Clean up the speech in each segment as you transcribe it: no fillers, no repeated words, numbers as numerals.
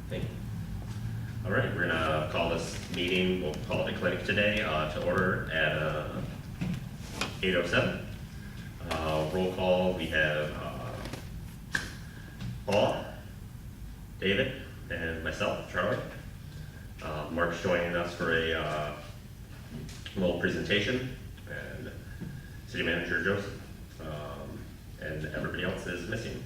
Thank you. All right, we're gonna call this meeting, we'll call it a clinic today, to order at 8:07. Roll call, we have Paul, David, and myself, Charlie. Mark's joining us for a little presentation, and City Manager Joseph, and everybody else is missing.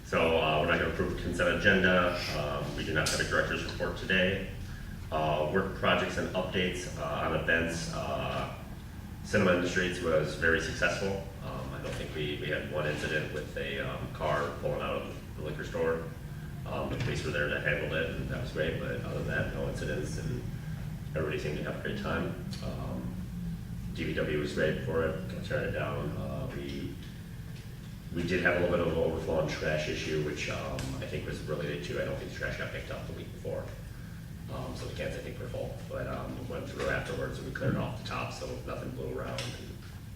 So we're not going to approve the consent agenda. We do not have a director's report today. Work projects and updates on events. Cinema in the Streets was very successful. I don't think we had one incident with a car pulling out of the liquor store. The police were there to handle it, and that was great. But other than that, no incidents, and everybody seemed to have a great time. DVW was great for it. Got turned it down. We did have a little bit of an overflow and trash issue, which I think was related to, I don't think the trash got picked up the week before. So the cans I think were full, but we went through afterwards and we cleared off the top, so nothing blew around, and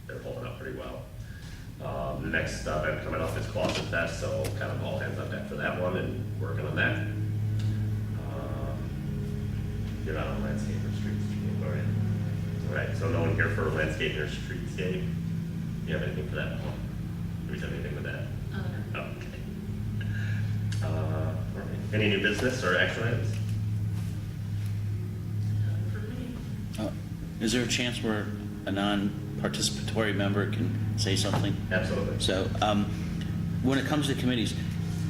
they're holding up pretty well. The next event coming up is Closet Fest, so kind of all hands on deck for that one and working on that. You're not on landscape or streetscape, all right? All right, so no one here for landscape or streetscape. Do you have anything for that? Do we have anything with that? No. Okay. All right. Any new business or action items? For me. Is there a chance where a non-participatory member can say something? Absolutely. So, when it comes to committees,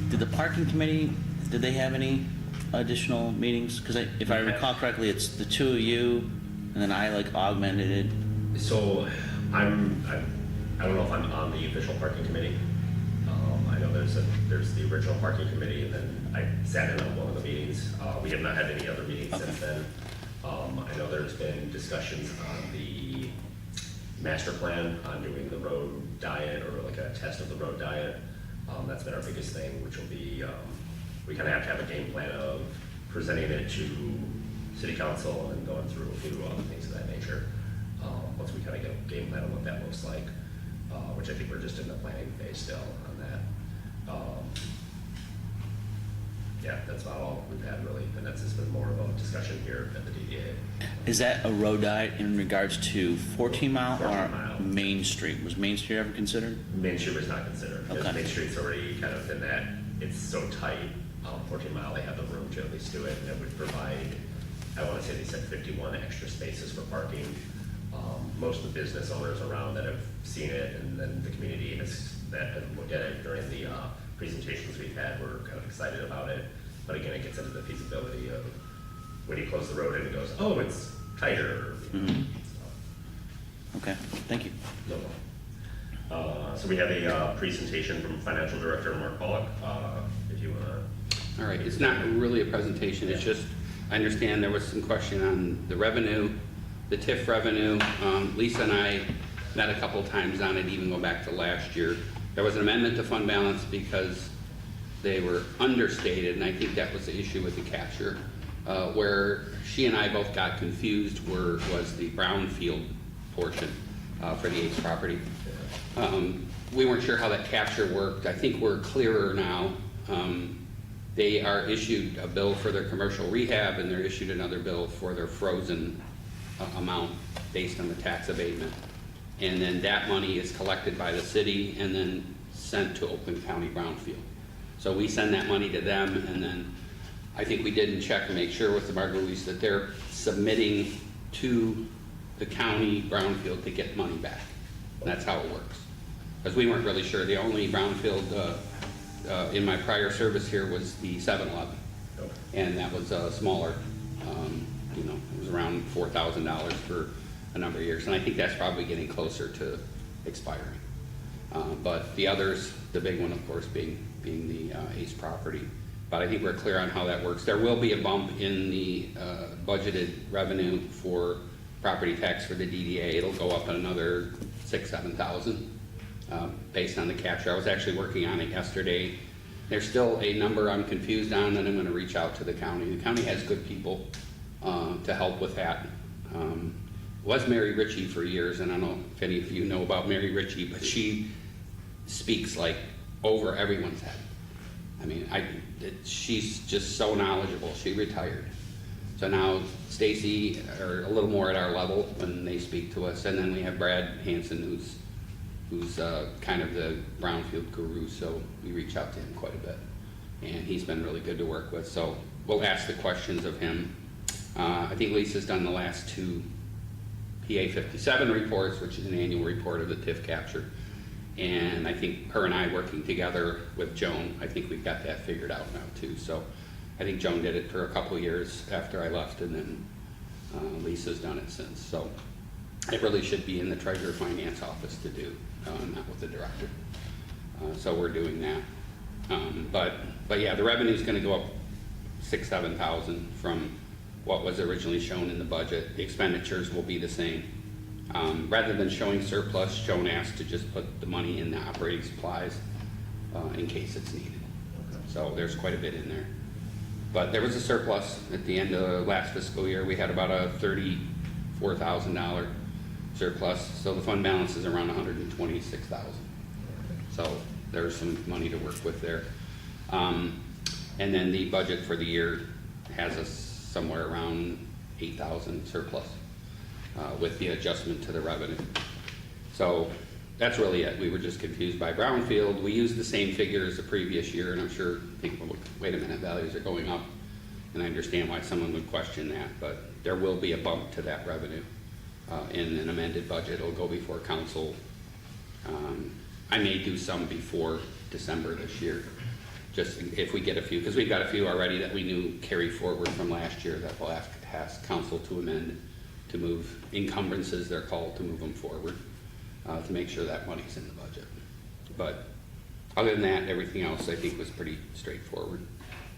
did the parking committee, did they have any additional meetings? Because if I recall correctly, it's the two of you, and then I augmented it. So I don't know if I'm on the official parking committee. I know there's the original parking committee, and then I sat in on one of the meetings. We have not had any other meetings since then. I know there's been discussions on the master plan on doing the road diet, or like a test of the road diet. That's been our biggest thing, which will be, we kind of have to have a game plan of presenting it to city council and going through a few other things of that nature. Once we kind of get a game plan on what that looks like, which I think we're just in the planning phase still on that. Yeah, that's about all we've had really, and that's just been more of a discussion here at the DDA. Is that a road diet in regards to 14 Mile 14 or Mile. Main Street? Was Main Street ever considered? Main Street was not considered, because Okay. Main Street's already kind of in that, it's so tight. 14 Mile, they have the room to at least do it, and it would provide, I want to say they said 51 extra spaces for parking. Most of the business owners around that have seen it, and then the community that have looked at it during the presentations we've had, were kind of excited about it. But again, it gets into the feasibility of when you close the road and it goes, oh, it's tighter. Mm-hmm. Okay, thank you. No problem. So we have a presentation from Financial Director Mark Pollock. If you want to. All right, it's not really a presentation, it's just, I understand there was some question on the revenue, the TIF revenue. Lisa and I met a couple times on it, even go back to last year. There was an amendment to fund balance because they were understated, and I think that was the issue with the capture. Where she and I both got confused was the brownfield portion for the Ace property. We weren't sure how that capture worked. I think we're clearer now. They are issued a bill for their commercial rehab, and they're issued another bill for their frozen amount based on the tax abatement. And then that money is collected by the city and then sent to Oakland County Brownfield. So we send that money to them, and then I think we didn't check to make sure with the Margulies that they're submitting to the county Brownfield to get money back. And that's how it works. Because we weren't really sure. The only Brownfield in my prior service here was the 7-Eleven. And that was smaller. It was around $4,000 for a number of years. And I think that's probably getting closer to expiring. But the others, the big one, of course, being the Ace property. But I think we're clear on how that works. There will be a bump in the budgeted revenue for property tax for the DDA. It'll go up another $6,000-7,000 based on the capture. I was actually working on it yesterday. There's still a number I'm confused on, and I'm going to reach out to the county. The county has good people to help with that. Was Mary Ritchie for years, and I don't know if any of you know about Mary Ritchie, but she speaks like over everyone's head. I mean, she's just so knowledgeable. She retired. So now Stacy are a little more at our level when they speak to us. And then we have Brad Hansen, who's kind of the brownfield guru. So we reach out to him quite a bit. And he's been really good to work with. So we'll ask the questions of him. I think Lisa's done the last 2 PA 57 reports, which is an annual report of the TIF capture. And I think her and I working together with Joan, I think we've got that figured out now too. So I think Joan did it for a couple of years after I left, and then Lisa's done it since. So it really should be in the treasurer finance office to do, not with the director. So we're doing that. But yeah, the revenue is going to go up 6,000-7,000 from what was originally shown in the budget. The expenditures will be the same. Rather than showing surplus, Joan asked to just put the money in the operating supplies in case it's needed. So there's quite a bit in there. But there was a surplus at the end of last fiscal year. We had about a $34,000 surplus. So the fund balance is around $126,000. So there's some money to work with there. And then the budget for the year has us somewhere around 8,000 surplus with the adjustment to the revenue. So that's really it. We were just confused by brownfield. We used the same figure as the previous year, and I'm sure people would, wait a minute, values are going up. And I understand why someone would question that, but there will be a bump to that revenue in an amended budget. It'll go before council. I may do some before December this year, just if we get a few, because we've got a few already that we knew carry forward from last year that we'll ask council to amend, to move encumbrances, they're called, to move them forward, to make sure that money's in the budget. But other than that, everything else I think was pretty straightforward.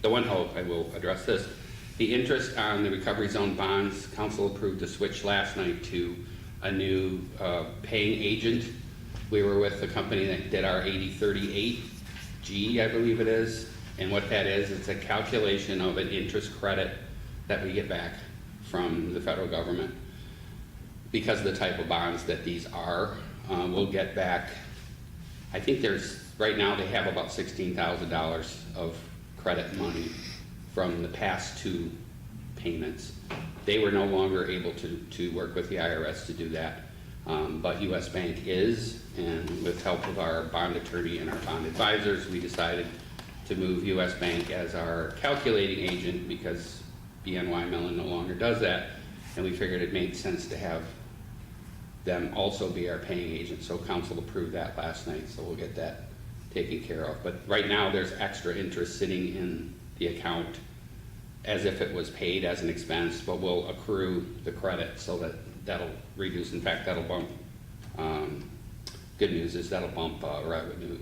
The one hope, I will address this, the interest on the recovery zone bonds, council approved a switch last night to a new paying agent. We were with the company that did our 8038G, I believe it is. And what that is, it's a calculation of an interest credit that we get back from the federal government. Because of the type of bonds that these are, we'll get back, I think there's, right now they have about $16,000 of credit money from the past 2 payments. They were no longer able to work with the IRS to do that. But US Bank is, and with help of our bond attorney and our bond advisors, we decided to move US Bank as our calculating agent because BNY Mellon no longer does that, and we figured it made sense to have them also be our paying agent. So council approved that last night, so we'll get that taken care of. But right now there's extra interest sitting in the account as if it was paid as an expense, but we'll accrue the credit so that that'll reduce. In fact, that'll bump, good news is that'll bump revenue,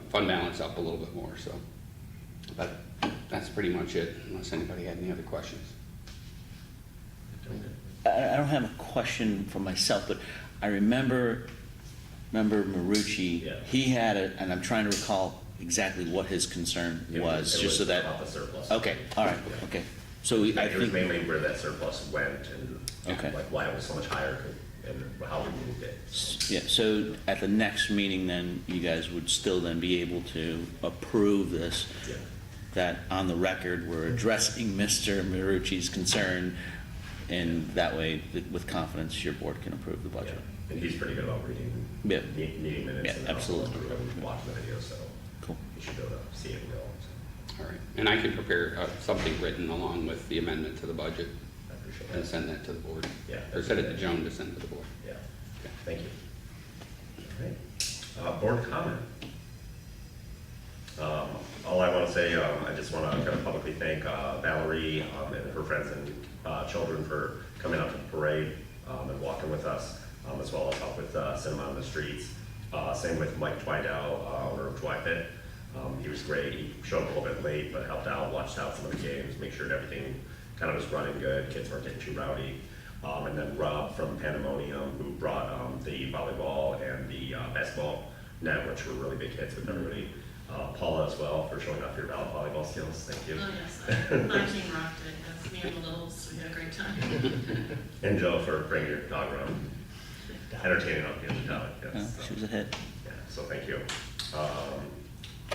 fund balance up a little bit more. So, but that's pretty much it, unless anybody had any other questions. I don't have a question for myself, but I remember Marucci, Yeah. he had it, and I'm trying to recall exactly what his concern was, It just so that. about the surplus. Okay, all right, okay. So I It was think, mainly where that surplus went and Okay. like why it was so much higher and how we moved it. yeah, so at the next meeting then, you guys would still then be able to approve this, Yeah. that on the record, we're addressing Mr. Marucci's concern, and that way, with confidence, your board can approve the Yeah. budget. And he's pretty good about reading Yeah. meeting minutes Yeah, and also absolutely. watching the video, so Cool. you should be able to see it and go. So All right, and I can prepare something written along with the amendment to the budget I appreciate and that. send that to the board. Yeah. Or send it to Joan to send to the board. Yeah, thank you. All right, board comment. All I want to say, I just want to kind of publicly thank Valerie and her friends and children for coming out to the parade and walking with us, as well as help with Cinema on the Streets. Same with Mike Twidell, owner of Twipit. He was great. He showed up a little bit late, but helped out, watched out some of the games, make sure that everything kind of was running good, kids weren't getting too rowdy. And then Rob from Pandemonium, who brought the volleyball and the basketball net, which were really big hits with everybody. Paula as well for showing off your volleyball skills. Thank you. Oh, yes, my team rocked it. That's me and the littles, we had a great time. And Joe for bringing your dog around, entertaining up the other dog. Oh, Yes, she was ahead. yeah, so thank you.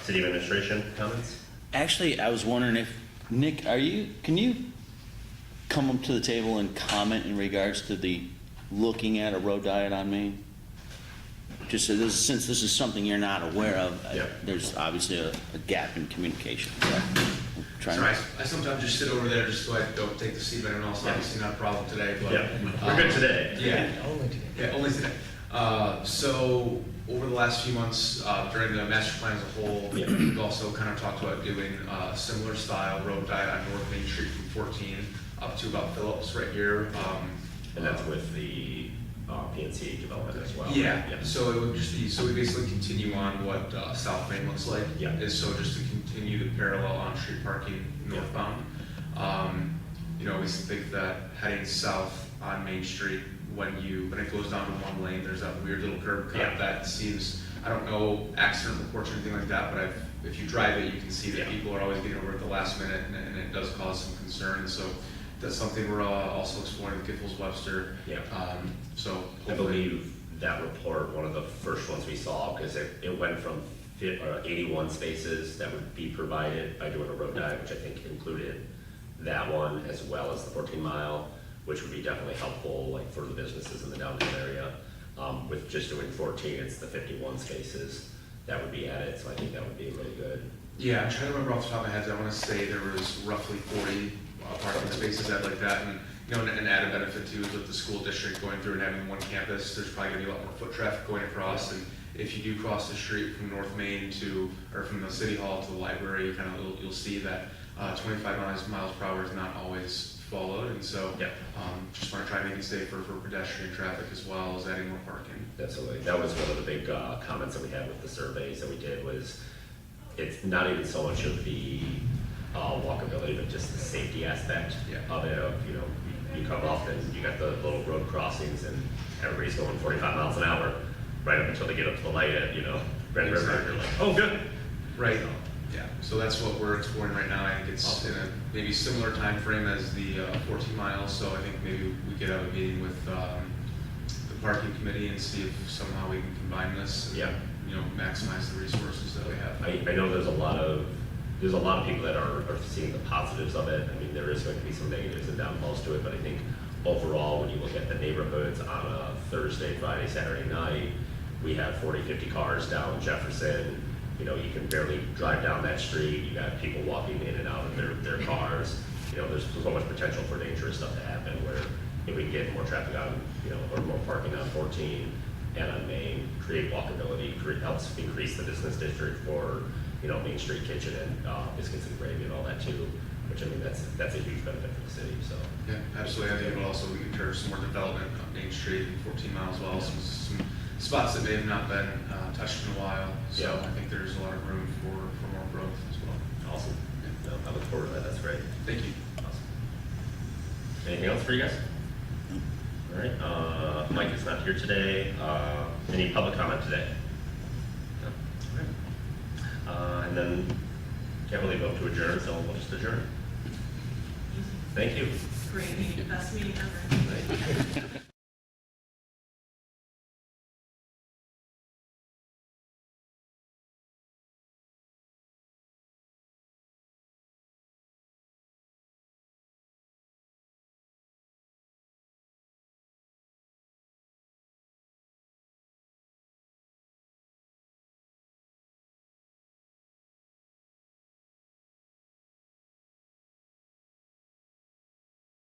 City administration comments? Actually, I was wondering if, Nick, can you come up to the table and comment in regards to the looking at a road diet on Main? Just so since this is something you're not aware of, Yep. there's obviously a gap in communication. So I'm trying Sorry, to- I sometimes just sit over there just so I don't take the seat, but I know it's obviously not a problem today, but. Yeah, we're good today. Yeah, only today. So, over the last few months, during the master plan as a whole, Yeah. we've also kind of talked about doing a similar style road diet on North Main Street from 14 up to about Phillips right here. And that's with the PNC development as well. Yeah, so it would just be, so we basically continue on what South Main looks like. Yeah. Is so just to continue the parallel on-street parking northbound. You know, we think that heading south on Main Street, when it goes down to one lane, there's that weird little curb cut Yeah. that seems, I don't know accident reports or anything like that, but if you drive it, you can see that Yeah. people are always getting over at the last minute, and it does cause some concern. So that's something we're also exploring with Giffords Webster. Yeah. So I believe that report, one of the first ones we saw, because it went from 81 spaces that would be provided by doing a road diet, which I think included that one as well as the 14 mile, which would be definitely helpful, like for the businesses in the downtown area. With just doing 14, it's the 51 spaces that would be added, so I think that would be really good. Yeah, I'm trying to remember off the top of my head. I want to say there was roughly 40 parking spaces that like that, and you know, an added benefit too is with the school district going through and having one campus. There's probably gonna be a lot more foot traffic going across, and if you do cross the street from North Main or from the city hall to the library, you'll see that 25 miles per hour is not always followed, and so Yeah. just want to try and make it safer for pedestrian traffic as well as adding more parking. Absolutely. That was one of the big comments that we had with the surveys that we did was it's not even so much of the walkability, but just the safety aspect Yeah. of it. Of, you know, you come off and you got the little road crossings and everybody's going 45 miles an hour right up until they get up to the light at, you know, Red River. Exactly. You're like, oh, good. Right. So, Yeah, so that's what we're exploring right now. I think it's in a maybe similar time frame as the 14 miles, so I think maybe we could have a meeting with the parking committee and see if somehow we can combine this and, Yeah. you know, maximize the resources that we have. I know there's a lot of people that are seeing the positives of it. I mean, there is going to be some negatives and downfalls to it, but I think overall, when you look at the neighborhoods on a Thursday, Friday, Saturday night, we have 40, 50 cars down Jefferson. You know, you can barely drive down that street. You got people walking in and out of their cars. You know, there's so much potential for dangerous stuff to happen where if we can get more traffic on, you know, or more parking on 14 and on Main, create walkability, helps increase the business district for, you know, Main Street Kitchen and biscuits and gravy and all that too, which I mean, that's a huge benefit for the city, so. Yeah, absolutely. I think it'll also encourage some more development on Main Street and 14 miles as well. Some spots that may have not been touched in a while. So Yeah. I think there's a lot of room for more growth as well. Awesome. No, I look forward to that. That's great. Thank you. Awesome. Anything else for you guys? All right. Mike is not here today. Any public comment today? No? All right. And then can't really vote to adjourn, so we'll just adjourn. Thank you. Great meeting, best meeting ever. Thank you.